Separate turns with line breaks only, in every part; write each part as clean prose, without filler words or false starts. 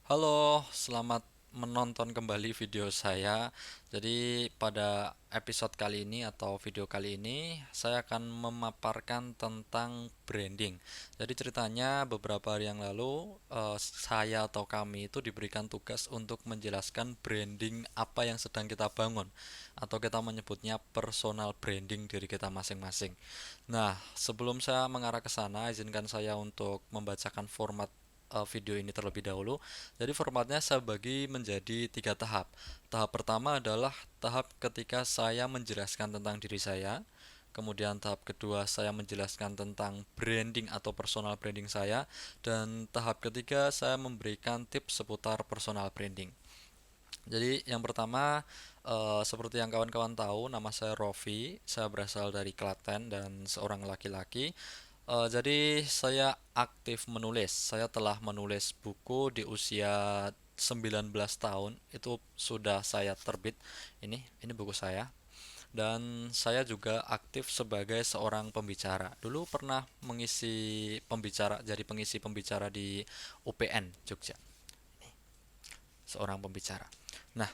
Halo, selamat menonton kembali video saya. Jadi pada episode kali ini atau video kali ini saya akan memaparkan tentang branding. Jadi ceritanya beberapa hari yang lalu saya atau kami itu diberikan tugas untuk menjelaskan branding apa yang sedang kita bangun atau kita menyebutnya personal branding diri kita masing-masing. Nah, sebelum saya mengarah ke sana, izinkan saya untuk membacakan format video ini terlebih dahulu. Jadi formatnya saya bagi menjadi tiga tahap. Tahap pertama adalah tahap ketika saya menjelaskan tentang diri saya. Kemudian tahap kedua saya menjelaskan tentang branding atau personal branding saya. Dan tahap ketiga saya memberikan tips seputar personal branding. Jadi yang pertama seperti yang kawan-kawan tahu, nama saya Rofi, saya berasal dari Klaten dan seorang laki-laki. Jadi saya aktif menulis. Saya telah menulis buku di usia 19 tahun. Itu sudah saya terbit. Ini buku saya. Dan saya juga aktif sebagai seorang pembicara. Dulu pernah jadi pengisi pembicara di UPN Jogja. Seorang pembicara. Nah,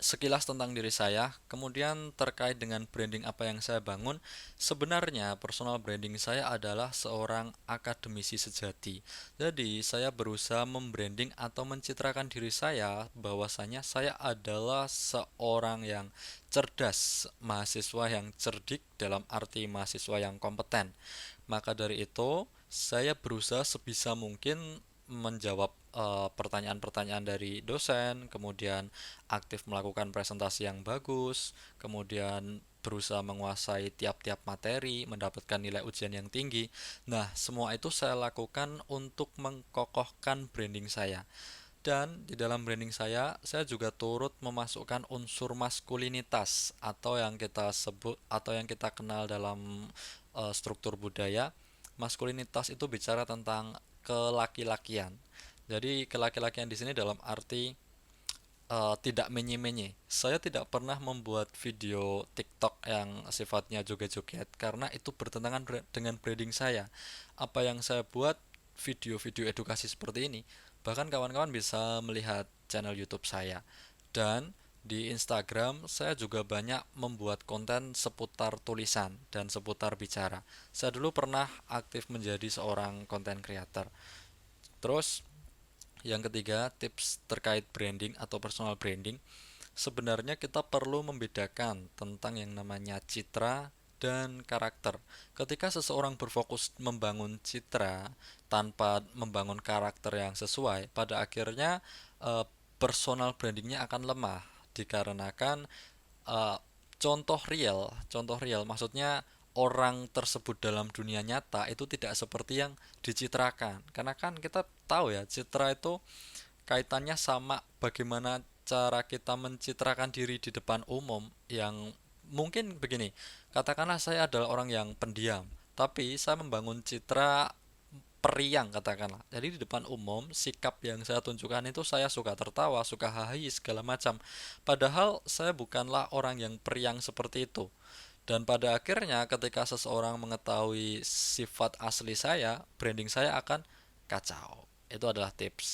sekilas tentang diri saya, kemudian terkait dengan branding apa yang saya bangun, sebenarnya personal branding saya adalah seorang akademisi sejati. Jadi, saya berusaha membranding atau mencitrakan diri saya bahwasanya saya adalah seorang yang cerdas, mahasiswa yang cerdik dalam arti mahasiswa yang kompeten. Maka dari itu, saya berusaha sebisa mungkin menjawab pertanyaan-pertanyaan dari dosen, kemudian aktif melakukan presentasi yang bagus, kemudian berusaha menguasai tiap-tiap materi, mendapatkan nilai ujian yang tinggi. Nah, semua itu saya lakukan untuk mengkokohkan branding saya. Dan di dalam branding saya juga turut memasukkan unsur maskulinitas atau yang kita sebut atau yang kita kenal dalam struktur budaya. Maskulinitas itu bicara tentang kelaki-lakian. Jadi kelaki-lakian di sini dalam arti tidak menye-menye. Saya tidak pernah membuat video TikTok yang sifatnya joget-joget karena itu bertentangan dengan branding saya. Apa yang saya buat video-video edukasi seperti ini, bahkan kawan-kawan bisa melihat channel YouTube saya. Dan di Instagram saya juga banyak membuat konten seputar tulisan dan seputar bicara. Saya dulu pernah aktif menjadi seorang content creator. Terus yang ketiga, tips terkait branding atau personal branding. Sebenarnya kita perlu membedakan tentang yang namanya citra dan karakter. Ketika seseorang berfokus membangun citra tanpa membangun karakter yang sesuai, pada akhirnya eh, personal brandingnya akan lemah dikarenakan eh, contoh real maksudnya orang tersebut dalam dunia nyata itu tidak seperti yang dicitrakan. Karena kan kita tahu ya, citra itu kaitannya sama bagaimana cara kita mencitrakan diri di depan umum yang mungkin begini. Katakanlah saya adalah orang yang pendiam, tapi saya membangun citra periang katakanlah. Jadi di depan umum sikap yang saya tunjukkan itu saya suka tertawa, suka hahi segala macam. Padahal saya bukanlah orang yang periang seperti itu. Dan pada akhirnya ketika seseorang mengetahui sifat asli saya, branding saya akan kacau. Itu adalah tips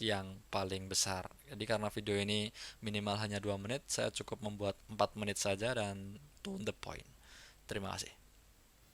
yang paling besar. Jadi karena video ini minimal hanya 2 menit, saya cukup membuat 4 menit saja dan to the point. Terima kasih.